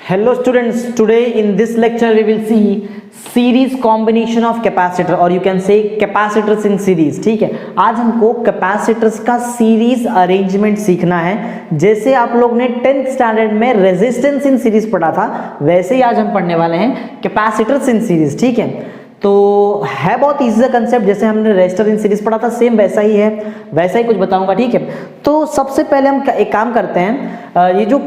Hello students, today in this lecture we will see series combination of capacitor or you can say capacitors in series. ठीक है, आज हमको capacitors का series arrangement सीखना है। जैसे आप लोग ने 10th स्टैंडर्ड में रेजिस्टेंस इन सीरीज पढ़ा था, वैसे ही आज हम पढ़ने वाले हैं कैपेसिटर्स इन सीरीज। ठीक है, तो है बहुत ईजी सा कंसेप्ट, जैसे हमने रेजिस्टर इन सीरीज पढ़ा था सेम वैसा ही है, वैसा ही कुछ बताऊंगा। ठीक है, तो सबसे पहले हम एक काम करते हैं, ये जो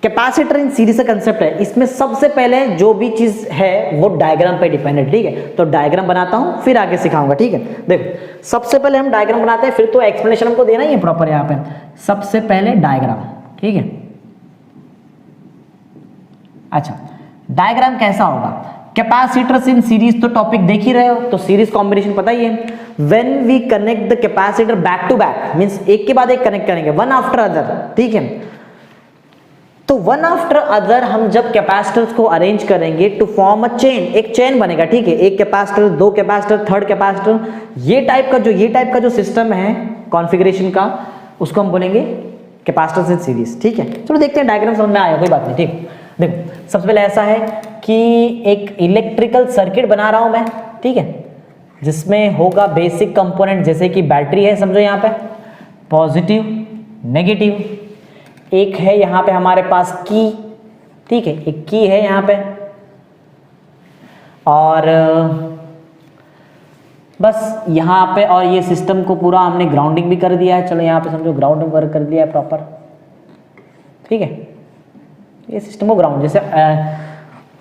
कैपेसिटर इन सीरीज का कंसेप्ट है, इसमें सबसे पहले जो भी चीज है वो डायग्राम पे डिपेंड है। ठीक है, तो डायग्राम बनाता हूं फिर आगे सिखाऊंगा। ठीक है, देखो सबसे पहले हम डायग्राम बनाते हैं, फिर तो एक्सप्लेनेशन हमको देना ही है प्रॉपर। यहाँ पे सबसे पहले डायग्राम। ठीक है, अच्छा डायग्राम कैसा होगा? कैपेसिटर्स इन सीरीज तो टॉपिक देख ही रहे हो, तो सीरीज कॉम्बिनेशन पता ही है। When we connect the capacitor back to back, means एक के बाद एक कनेक्ट करेंगे, वन आफ्टर अदर। ठीक है, तो वन आफ्टर अदर हम जब कैपेसिटर्स को अरेंज करेंगे टू फॉर्म अ चेन, एक चेन बनेगा। ठीक है, एक कैपेसिटर, दो कैपेसिटर, थर्ड कैपेसिटर, ये टाइप का जो सिस्टम है कॉन्फ़िगरेशन का, उसको हम बोलेंगे कैपेसिटर्स इन सीरीज। ठीक है, चलो देखते हैं, डायग्राम समझ में आया, कोई बात नहीं। ठीक, देखो सबसे पहले ऐसा है कि एक इलेक्ट्रिकल सर्किट बना रहा हूं मैं। ठीक है, जिसमें होगा बेसिक कंपोनेंट, जैसे कि बैटरी है, समझो यहाँ पे पॉजिटिव नेगेटिव, एक है यहाँ पे हमारे पास की। ठीक है, एक की है यहाँ पे, और बस यहाँ पे, और ये सिस्टम को पूरा हमने ग्राउंडिंग भी कर दिया है। चलो यहाँ पे समझो ग्राउंडिंग वर्क कर दिया है प्रॉपर। ठीक है, ये सिस्टम को ग्राउंड,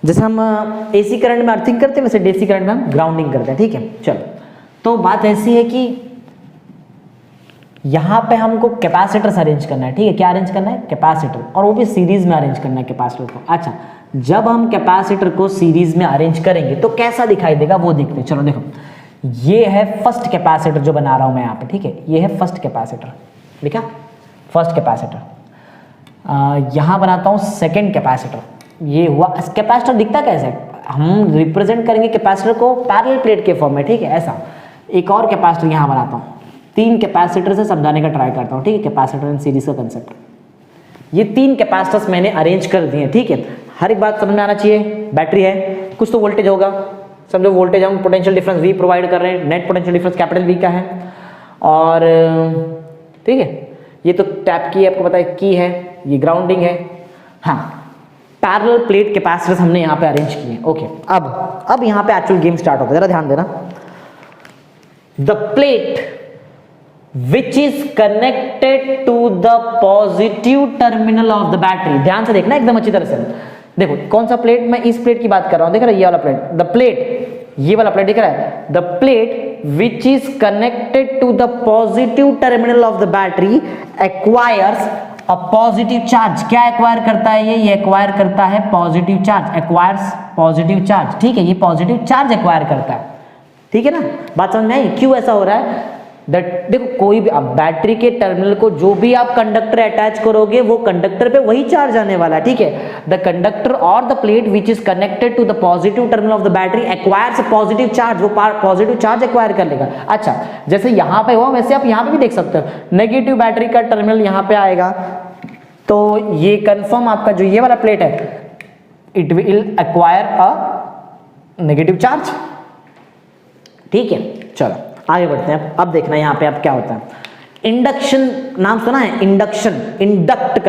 जैसे हम एसी करंट में अर्थिंग करते हैं, वैसे डीसी करंट में हम ग्राउंडिंग करते हैं। ठीक है, चलो तो बात ऐसी है कि यहाँ पे हमको कैपेसिटर्स अरेंज करना है। ठीक है, क्या अरेंज करना है? कैपेसिटर, और वो भी सीरीज में अरेंज करना है कैपेसिटर को। अच्छा, जब हम कैपेसिटर को सीरीज में अरेंज करेंगे तो कैसा दिखाई देगा वो देखते हैं। चलो देखो, ये है फर्स्ट कैपेसिटर जो बना रहा हूं मैं यहाँ पे। ठीक है, ये है फर्स्ट कैपेसिटर, लिखा फर्स्ट कैपेसिटर। यहाँ बनाता हूँ सेकेंड कैपेसिटर, ये हुआ। कैपेसिटर दिखता कैसे है? हम रिप्रेजेंट करेंगे कैपेसिटर को पैरेलल प्लेट के फॉर्म में। ठीक है, ऐसा एक और कैपेसिटर यहाँ बनाता हूँ, तीन कैपेसिटर से समझाने का ट्राई करता हूँ। ठीक है, कैपेसिटर इन सीरीज का कंसेप्ट, ये तीन कैपेसिटर्स मैंने अरेंज कर दिए। ठीक है, हर एक बात समझ में आना चाहिए। बैटरी है, कुछ तो वोल्टेज होगा, समझो वोल्टेज हम पोटेंशियल डिफरेंस V प्रोवाइड कर रहे हैं, net potential difference capital V का है। और ठीक है, ये तो टैप की है, आपको पता है की है, ये ग्राउंडिंग है। हाँ, पैरेलल प्लेट कैपेसिटर्स हमने यहाँ पे अरेंज किए। ओके, अब यहाँ पे एक्चुअल गेम स्टार्ट होगा, जरा ध्यान देना। The plate which is connected to the positive terminal of the battery, ध्यान से देखना एकदम अच्छी तरह से। देखो कौन सा प्लेट, मैं इस प्लेट की बात कर रहा हूं, देख रहा है ये वाला प्लेट, द प्लेट, ये वाला प्लेट दिख रहा है, the plate which is connected to the positive terminal of the battery acquires a positive charge। क्या एक्वायर करता है ये एक्वायर करता है positive charge, acquires positive charge. ठीक है, ये पॉजिटिव चार्ज एक्वायर करता है। ठीक है ना, बात समझ में आई? क्यों ऐसा हो रहा है? देखो कोई भी, अब बैटरी के टर्मिनल को जो भी आप कंडक्टर अटैच करोगे वो कंडक्टर पे वही चार्ज आने वाला है। ठीक है, द कंडक्टर और the plate which is connected to the positive terminal of the battery acquires positive charge, वो पॉजिटिव चार्ज एक्वायर कर लेगा। अच्छा, जैसे यहाँ पे हुआ वैसे आप यहाँ पे भी देख सकते हो, नेगेटिव बैटरी का टर्मिनल यहाँ पे आएगा, तो ये कंफर्म आपका जो ये वाला प्लेट है, it will acquire a negative charge. ठीक है, चलो आगे बढ़ते हैं। अब देखना यहाँ पे अब क्या होता है। इंडक्शन नाम सुना है? इंडक्शन, इंडक्ट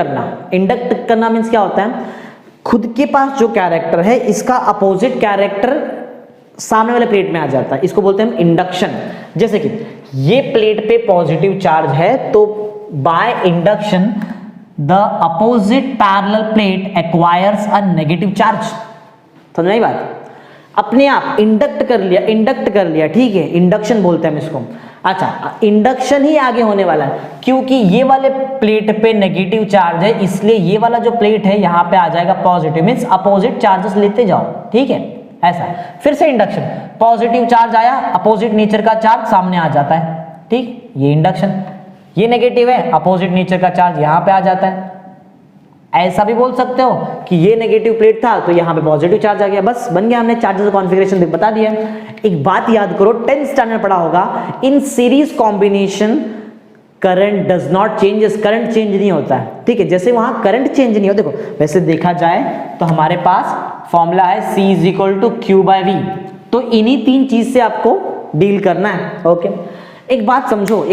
करना मीन्स क्या होता है? खुद के पास जो कैरेक्टर है इसका अपोजिट कैरेक्टर सामने वाले प्लेट में आ जाता है, इसको बोलते हैं इंडक्शन। जैसे कि ये प्लेट पे पॉजिटिव चार्ज है, तो by induction the opposite parallel plate acquires a negative charge. समझ में आई बात? अपने आप इंडक्ट कर लिया। ठीक है, इंडक्शन बोलते हैं हम इसको। अच्छा, इंडक्शन ही आगे होने वाला है, क्योंकि ये वाले प्लेट पे नेगेटिव चार्ज है, इसलिए ये वाला जो प्लेट है यहाँ पे आ जाएगा पॉजिटिव, मींस अपोजिट चार्जेस लेते जाओ। ठीक है, ऐसा फिर से इंडक्शन, पॉजिटिव चार्ज आया, अपोजिट नेचर का चार्ज सामने आ जाता है। ठीक, ये इंडक्शन, ये नेगेटिव है, अपोजिट नेचर का चार्ज यहाँ पे आ जाता है। ऐसा भी बोल सकते हो कि ये नेगेटिव प्लेट था तो यहाँ पे पॉजिटिव चार्ज आ गया, बस बन गया, हमने चार्जेस का कॉन्फ़िगरेशन बता दिया। एक बात याद करो, 10th स्टैंडर्ड पढ़ा होगा, इन series combination current does not changes, current change नहीं होता है, ठीक है। जैसे वहां करंट चेंज नहीं हो, देखो वैसे देखा जाए तो हमारे पास फॉर्मूला है C is equal to Q by V, तो इन्हीं तीन चीज से आपको डील करना है, ओके। एक बात समझो,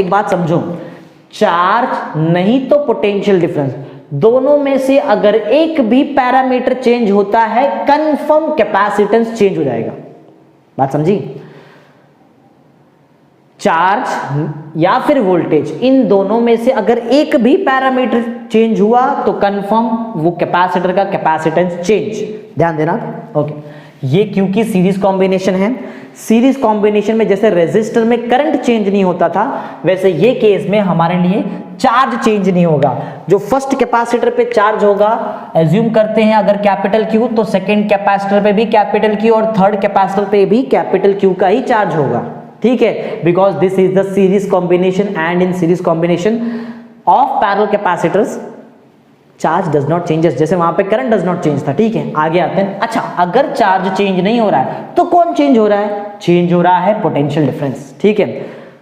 चार्ज नहीं तो पोटेंशियल डिफरेंस, दोनों में से अगर एक भी पैरामीटर चेंज होता है कंफर्म कैपेसिटेंस चेंज हो जाएगा। बात समझी? चार्ज या फिर वोल्टेज, इन दोनों में से अगर एक भी पैरामीटर चेंज हुआ तो कंफर्म वो कैपेसिटर का कैपेसिटेंस चेंज, ध्यान देना, ओके। ये क्योंकि सीरीज कॉम्बिनेशन है, सीरीज कॉम्बिनेशन में जैसे रेजिस्टर में करंट चेंज नहीं होता था, वैसे ये केस में हमारे लिए चार्ज चेंज नहीं होगा। जो फर्स्ट कैपेसिटर पे चार्ज होगा, एज्यूम करते हैं अगर कैपिटल Q, तो सेकंड कैपेसिटर पे भी कैपिटल Q और थर्ड कैपेसिटर पे भी कैपिटल Q का ही चार्ज होगा, ठीक है, because this is the series combination and in series combination of parallel capacitors charge does not changes, जैसे वहां पे करंट डज नॉट चेंज था, ठीक है। आगे आते हैं, अच्छा अगर चार्ज चेंज नहीं हो रहा है तो कौन चेंज हो रहा है? चेंज हो रहा है पोटेंशियल डिफरेंस, ठीक है।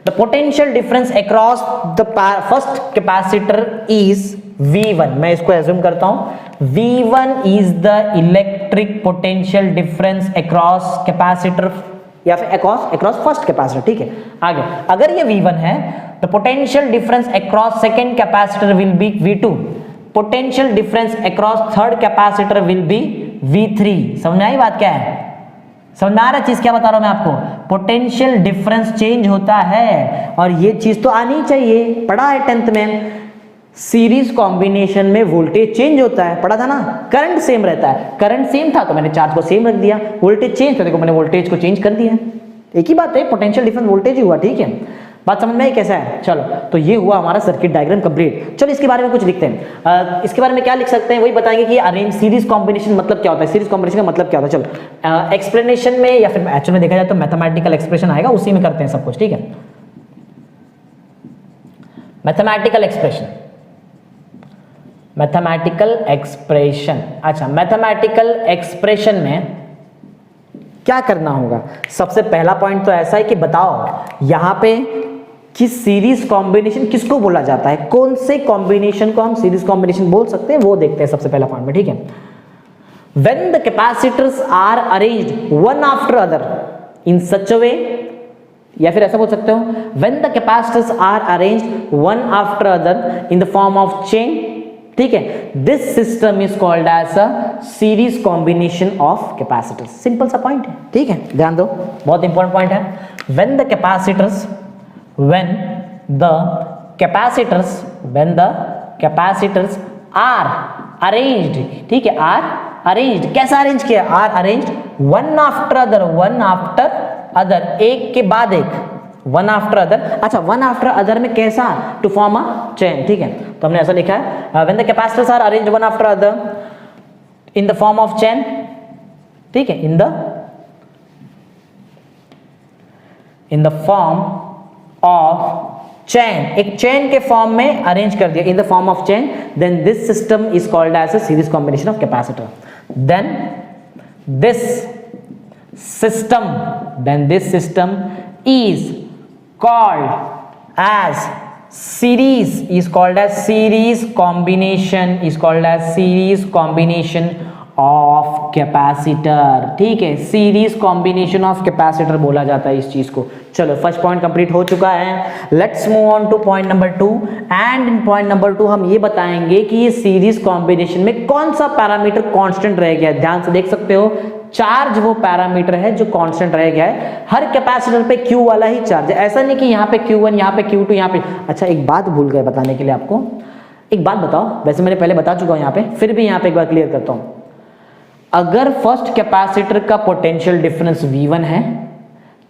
The potential difference across the first capacitor is V1, मैं इसको एज्यूम करता हूं, V1 is the electric potential difference across capacitor या फिर अक्रॉस फर्स्ट कैपेसिटर, ठीक है। आगे अगर ये V1 है, the potential difference across second capacitor will be V2, potential difference across third capacitor will be V3। समझ में आई बात क्या है? समझ में आ रहा चीज क्या बता रहा हूं मैं आपको? पोटेंशियल डिफरेंस चेंज होता है और ये चीज तो आनी चाहिए, पढ़ा है 10th में। सीरीज कॉम्बिनेशन में वोल्टेज चेंज होता है, पढ़ा था ना। करंट सेम रहता है, करंट सेम था तो मैंने चार्ज को सेम रख दिया, वोल्टेज चेंज था देखो मैंने वोल्टेज को चेंज कर दिया, एक ही बात है, पोटेंशियल डिफरेंस वोल्टेज ही हुआ, ठीक है। बात समझ में आई कैसा है? चलो तो ये हुआ हमारा सर्किट डायग्राम कंप्लीट। चलो इसके बारे में कुछ लिखते हैं। इसके बारे में क्या लिख सकते हैं वही बताएंगे कि अरेंज सीरीज कॉम्बिनेशन मतलब क्या होता है, सीरीज कॉम्बिनेशन का मतलब क्या होता है। चलो एक्सप्लेनेशन में या फिर एक्चुअल में देखा जाए तो मैथमेटिकल एक्सप्रेशन आएगा, उसी में करते हैं सब कुछ, ठीक है। मैथमेटिकल एक्सप्रेशन, मैथमेटिकल एक्सप्रेशन, अच्छा मैथमेटिकल एक्सप्रेशन में क्या करना होगा? सबसे पहला पॉइंट तो ऐसा है कि बताओ यहां पे कि सीरीज कॉम्बिनेशन किसको बोला जाता है, कौन से कॉम्बिनेशन को हम सीरीज कॉम्बिनेशन बोल सकते हैं वो देखते हैं सबसे पहला पॉइंट में, ठीक है। When the capacitors are arranged one after other in such a way, या फिर ऐसा बोल सकते हो when the capacitors are arranged one after other in the form of chain, ठीक है, this system is called as a series combination of capacitors. Simple सा point है, ठीक है, ध्यान दो, बहुत इंपॉर्टेंट पॉइंट है। When the capacitors are arranged, ठीक है, आर अरेंज्ड, कैसा अरेंज किया? Are arranged one after other, एक के बाद एक, वन आफ्टर अदर। अच्छा वन आफ्टर अदर में कैसा? टू फॉर्म अ चेन, ठीक है। तो हमने ऐसा लिखा है when the capacitors are arranged one after other in the form of chain, ठीक है, in the form of chain, एक चेन के फॉर्म में अरेंज कर दिया, in the form of chain, then this system is called as a series combination of capacitor. Then this system is called as series combination of capacitor, ठीक है, series combination of capacitor बोला जाता है इस चीज को। चलो फर्स्ट पॉइंट कंप्लीट हो चुका है, let's move on two point number 2 and in point number 2 हम ये बताएंगे कि ये सीरीज कॉम्बिनेशन में कौन सा पैरामीटर कांस्टेंट रह गया है। ध्यान से देख सकते हो, चार्ज वो पैरामीटर है जो कांस्टेंट रह गया है, हर कैपेसिटर पे Q वाला ही चार्ज है, ऐसा नहीं कि यहाँ पे Q1 यहाँ पे Q2 यहाँ पे। अच्छा एक बात भूल गए बताने के लिए आपको, एक बात बताओ, वैसे मैंने पहले बता चुका हूँ यहाँ पे, फिर भी यहाँ पे एक बार क्लियर करता हूँ। अगर फर्स्ट कैपेसिटर का पोटेंशियल डिफरेंस V1 है,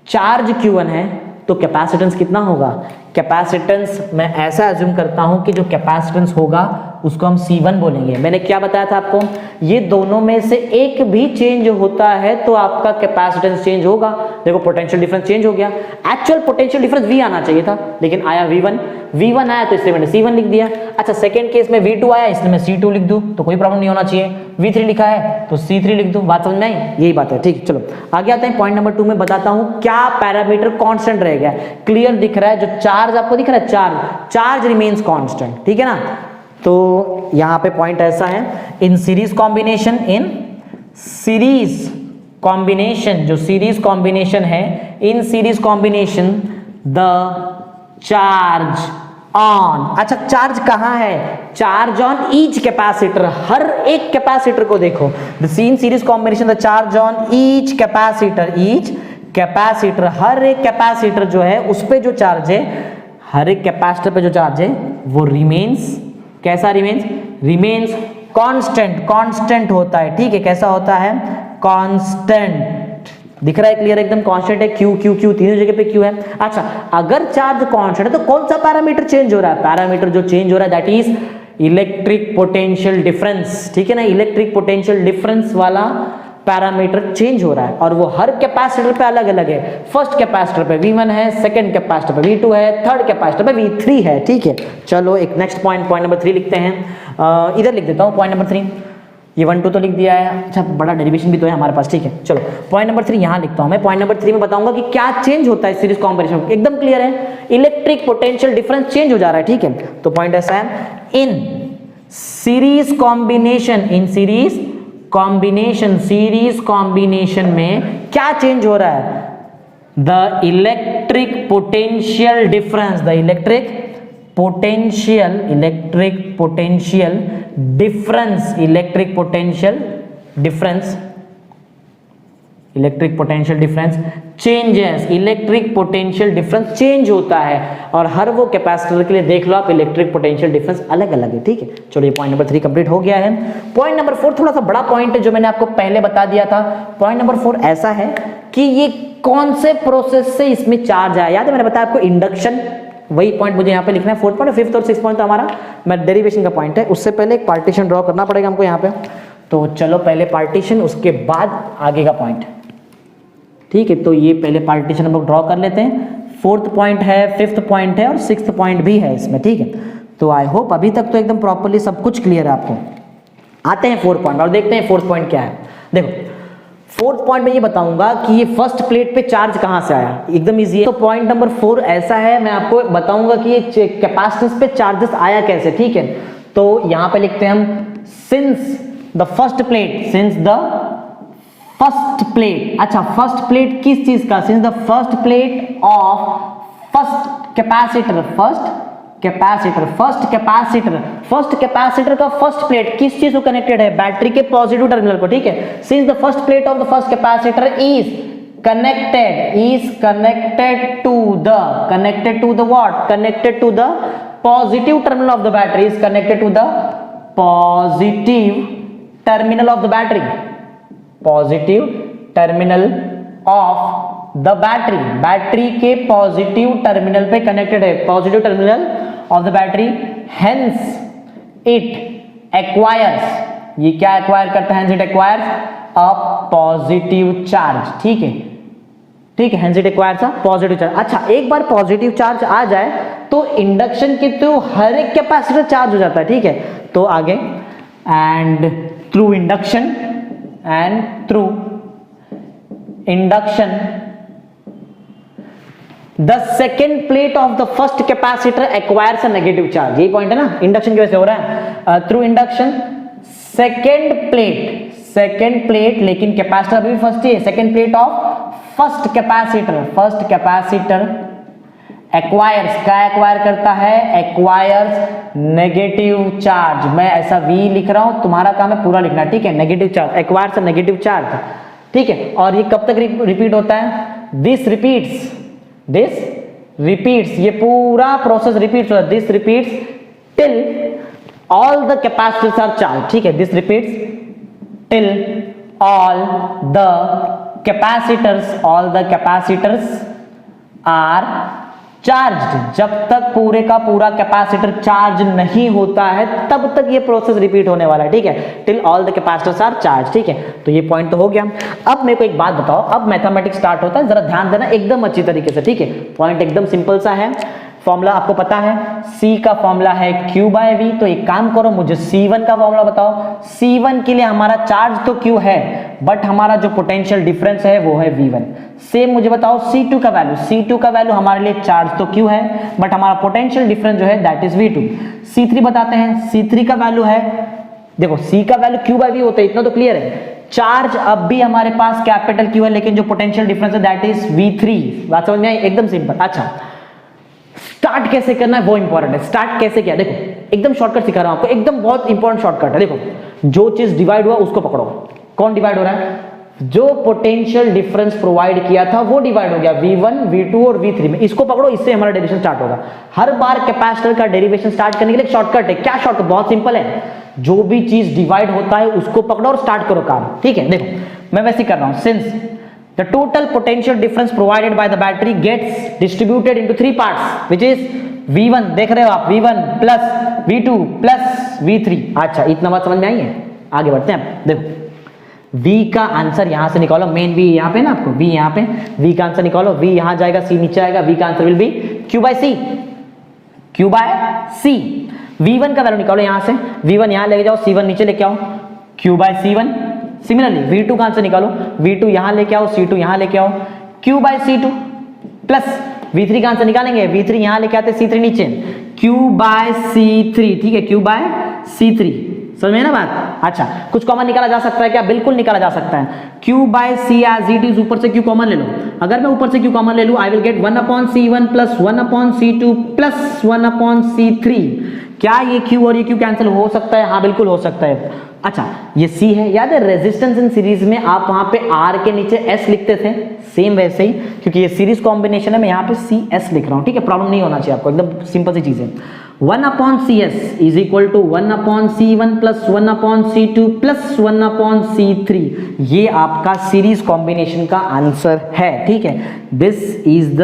चार्ज Q1 है, तो कैपेसिटेंस कितना होगा? कैपेसिटेंस मैं ऐसा एज्यूम करता हूं कि जो कैपेसिटेंस होगा उसको हम C1 बोलेंगे। मैंने क्या बताया था आपको, ये दोनों में से एक भी चेंज होता है तो आपका कैपेसिटेंस चेंज होगा। देखो पोटेंशियल डिफरेंस चेंज हो गया, एक्चुअल पोटेंशियल डिफरेंस V आना चाहिए था लेकिन आया V1 आया तो इसलिए मैंने C1 लिख दिया। अच्छा सेकंड केस में V2 आया इसलिए मैं C2 लिख दूं तो कोई प्रॉब्लम नहीं होना चाहिए। V3 लिखा है तो C3 लिख दूं, बात समझ में आई? यही बात है, ठीक। चलो आगे आते हैं, पॉइंट नंबर 2 में बताता हूं क्या पैरामीटर कांस्टेंट रहेगा। क्लियर दिख रहा है, जो चार्ज आपको दिख रहा है, चार्ज रिमेन्स कांस्टेंट, ठीक है ना। तो यहां पे पॉइंट ऐसा है, इन सीरीज कॉम्बिनेशन, जो सीरीज कॉम्बिनेशन है, in series combination the charge on, अच्छा चार्ज कहां है, चार्ज ऑन ईच कैपेसिटर, हर एक कैपेसिटर को देखो, the series combination the charge on each capacitor, हर एक कैपेसिटर जो है उस पे जो चार्ज है, हर एक कैपेसिटर पे जो चार्ज है वो रिमेन्स, कैसा रिमेन्स कांस्टेंट होता है, ठीक है। कैसा होता है, कांस्टेंट, दिख रहा है क्लियर एकदम, कांस्टेंट है, क्यू तीनों जगह पे क्यू है। अच्छा अगर चार्ज कांस्टेंट है तो कौन सा पैरामीटर चेंज हो रहा है, पैरामीटर जो चेंज हो रहा है that is electric potential difference, ठीक है ना। इलेक्ट्रिक पोटेंशियल डिफरेंस वाला पैरामीटर चेंज हो रहा है और वो हर कैपेसिटर पे अलग अलग है। फर्स्ट कैपेसिटर पे V1 है, सेकंड कैपेसिटर पे V2 है, थर्ड कैपेसिटर पे V3 है, ठीक है। चलो एक नेक्स्ट पॉइंट नंबर 3 लिखते हैं, इधर लिख देता हूं पॉइंट नंबर 3, ये 1 2 तो लिख दिया है, अच्छा बड़ा डेरिवेशन भी तो है हमारे पास, ठीक है। चलो पॉइंट नंबर 3 यहां लिखता हूं मैं। पॉइंट नंबर 3 में बताऊंगा कि क्या चेंज होता है सीरीज कॉम्बिनेशन, एकदम क्लियर है, इलेक्ट्रिक पोटेंशियल डिफरेंस चेंज हो जा रहा है, ठीक है। तो पॉइंट ऐसा है, इन सीरीज कॉम्बिनेशन में क्या चेंज हो रहा है, the electric potential difference, electric potential difference changes, electric potential difference change होता है और हर वो कैपेसिटर के लिए देख लो आप, इलेक्ट्रिक पोटेंशियल डिफरेंस अलग अलग है, ठीक है। चलो ये पॉइंट नंबर 3 कंप्लीट हो गया है। पॉइंट नंबर 4 थोड़ा सा बड़ा पॉइंट है जो मैंने आपको पहले बता दिया था। पॉइंट नंबर 4 ऐसा है कि ये कौन से प्रोसेस से इसमें चार्ज आया, याद है मैंने बताया आपको इंडक्शन, वही पॉइंट मुझे यहाँ पे लिखना है। 4th पॉइंट, 5th और 6th पॉइंट तो हमारा डेरिवेशन का पॉइंट है। उससे पहले एक पार्टीशन ड्रॉ करना पड़ेगा हमको यहाँ पे, तो चलो पहले पार्टीशन, उसके बाद आगे का पॉइंट, ठीक है। तो ये पहले पार्टीशन हम लोग ड्रॉ कर लेते हैं। 4th पॉइंट है, 5th पॉइंट है और 6th पॉइंट भी है इसमें, ठीक है। तो आई होप अभी तक तो एकदम प्रॉपर्ली सब कुछ क्लियर है आपको। आते हैं 4th पॉइंट और देखते हैं 4th पॉइंट क्या है। देखो 4th पॉइंट में ये बताऊंगा कि ये फर्स्ट प्लेट पे चार्ज कहां से आया, एकदम इजी है। तो पॉइंट नंबर 4 ऐसा है, मैं आपको बताऊंगा कि ये कैपेसिटेंस पे चार्जेस आया कैसे, ठीक है। तो यहां पे लिखते हैं हम, सिंस द फर्स्ट प्लेट, अच्छा फर्स्ट प्लेट किस चीज का, since the first plate of first capacitor का फर्स्ट प्लेट किस चीज को कनेक्टेड है, बैटरी के पॉजिटिव टर्मिनल को, ठीक है। Since the first plate of the first capacitor is connected to the what, connected to the positive terminal of the battery, is connected to the positive terminal of the battery, battery के positive terminal पे connected है, positive terminal of the battery, hence it acquires, ये क्या acquire करता है, hence it acquires a positive charge, ठीक है, hence it acquires a positive charge. अच्छा एक बार पॉजिटिव चार्ज आ जाए तो इंडक्शन के थ्रू हर एक कैपेसिटर चार्ज हो जाता है, ठीक है। तो आगे, and through induction the second plate of the first capacitor acquires a negative charge, यही पॉइंट है ना, इंडक्शन की वजह से हो रहा है। थ्रू इंडक्शन सेकेंड प्लेट, लेकिन कैपेसिटर अभी भी फर्स्ट ही है, second plate of first capacitor acquires, क्या एक्वायर करता है, एक्वायर्स नेगेटिव चार्ज। मैं ऐसा V लिख रहा हूं, तुम्हारा काम है पूरा लिखना, ठीक है। Negative charge, acquires negative charge, ठीक है। और ये कब तक रिपीट होता है, दिस रिपीट्स, ये पूरा प्रोसेस रिपीट्स होता है, this repeats till all the capacitors are charge, ठीक है। This repeats till all the capacitors are charge, जब तक पूरे का पूरा कैपेसिटर चार्ज नहीं होता है तब तक ये प्रोसेस रिपीट होने वाला है, ठीक है, till all the capacitors are charge, ठीक है। तो ये पॉइंट तो हो गया। अब मेरे को एक बात बताओ, अब मैथमेटिक्स स्टार्ट होता है, जरा ध्यान देना एकदम अच्छी तरीके से, ठीक है। पॉइंट एकदम सिंपल सा है, फॉर्मूला आपको पता है, C का फॉर्मूला है Q/V। तो एक काम करो, मुझे C1 का फॉर्मूला बताओ। C1 के लिए हमारा चार्ज तो Q है, बट हमारा जो पोटेंशियल डिफरेंस है वो है V1। सेम मुझे बताओ C2 का वैल्यू। C2 का वैल्यू हमारे लिए चार्ज तो Q है, बट हमारा पोटेंशियल डिफरेंस जो है दैट इज V2। C3 बताते हैं, C3 का वैल्यू है, देखो C का वैल्यू Q/V होता है, इतना तो क्लियर है। चार्ज अब भी हमारे पास कैपिटल Q है, लेकिन जो पोटेंशियल डिफरेंस है दैट इज V3। बात समझ में आई? एकदम सिंपल। अच्छा, स्टार्ट कैसे करना है वो इंपॉर्टेंट है। स्टार्ट कैसे किया, देखो एकदम शॉर्टकट सिखा रहा हूं आपको, एकदम बहुत इंपॉर्टेंट शॉर्टकट है। देखो, जो चीज डिवाइड हुआ उसको पकड़ो। कौन डिवाइड हो रहा है? जो पोटेंशियल डिफरेंस प्रोवाइड किया था वो डिवाइड हो गया V1, V2 और V3 में। इसको पकड़ो, इससे हमारा डेरिवेशन स्टार्ट होगा। हर बार कैपेसिटर का डेरिवेशन स्टार्ट करने के लिए एक शॉर्टकट है। क्या शॉर्टकट? बहुत सिंपल है, जो भी चीज डिवाइड होता है उसको पकड़ो और स्टार्ट करो काम, ठीक है। देखो मैं वैसे कर रहा हूं, since the total potential difference provided by the battery gets distributed into 3 parts, which is V1, देख रहे हो आप, V1 plus V2 plus V3। अच्छा, इतना बात समझ में आई है? आगे बढ़ते हैं। देखो V का आंसर यहां से निकालो, मेन V यहां पे ना, आपको V यहां पे, V का आंसर निकालो। V यहां जाएगा, C नीचे आएगा, V का answer will be Q/C। Q/C। V1 का वैल्यू निकालो यहां से, V1 यहां लेके जाओ, C1 नीचे लेके आओ, Q/C1। सिमिलरली V2 का आंसर निकालो, V2 यहां लेके आओ, C2 यहां लेके आओ, Q/C2 प्लस V3 का आंसर निकालेंगे, V3 यहां लेके आते, C3 नीचे, Q/C3, ठीक है, Q/C3। समझ में ना बात? अच्छा, कुछ कॉमन निकाला जा सकता है क्या? बिल्कुल निकाला जा सकता है। Q/C एज इट इज, ऊपर से Q कॉमन ले लो। अगर मैं ऊपर से Q कॉमन ले लूं, I will get 1/C1 plus 1/C2 plus 1/C3। क्या ये Q और ये Q कैंसिल हो सकता है? हाँ बिल्कुल हो सकता है। अच्छा, ये C है, याद है रेजिस्टेंस इन सीरीज में आप वहां पे R के नीचे S लिखते थे, सेम वैसे ही, क्योंकि ये सीरीज कॉम्बिनेशन है, मैं यहाँ पे CS लिख रहा हूँ, ठीक है। प्रॉब्लम नहीं होना चाहिए आपको, एकदम सिंपल सी चीज है। 1/CS is equal to 1/C1 plus 1/C2 plus 1/C3। ये आपका सीरीज कॉम्बिनेशन का आंसर है, ठीक है। This is the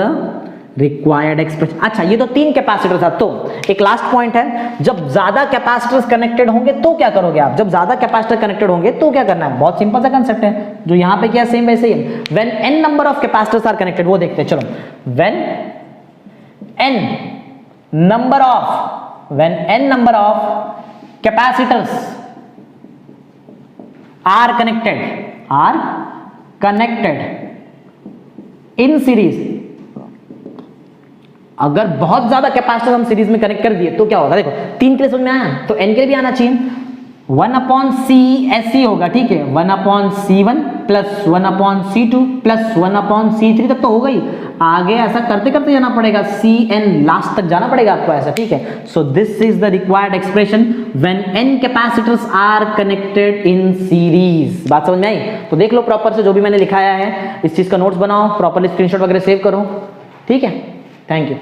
required expression. अच्छा, ये तो 3 कैपेसिटर था। तो एक लास्ट पॉइंट है, जब ज्यादा कैपेसिटर्स कनेक्टेड होंगे तो क्या करोगे आप? जब ज्यादा कैपेसिटर कनेक्टेड होंगे तो क्या करना है? बहुत सिंपल सा कंसेप्ट है, जो यहां पे किया सेम वैसे ही है। When n number of capacitors are connected, वो देखते हैं, चलो। When n number of capacitors are connected in series, अगर बहुत ज्यादा कैपेसिटर हम सीरीज में कनेक्ट कर दिए तो क्या होगा? देखो 3 के लिए समझ में आया, तो n के लिए भी आना चाहिए। 1/CSE होगा, ठीक है, 1/C1 plus 1/C2 plus 1/C3 तक तो हो गई। आगे ऐसा करते करते जाना पड़ेगा, CN लास्ट तक जाना पड़ेगा आपको ऐसा, ठीक है। So this is the required expression when n capacitors are connected in series. बात समझ में आई? तो देख लो प्रॉपर से, जो भी मैंने लिखाया है इस चीज का नोट्स बनाओ, प्रॉपरली स्क्रीनशॉट वगैरह सेव करो, ठीक है। Thank you.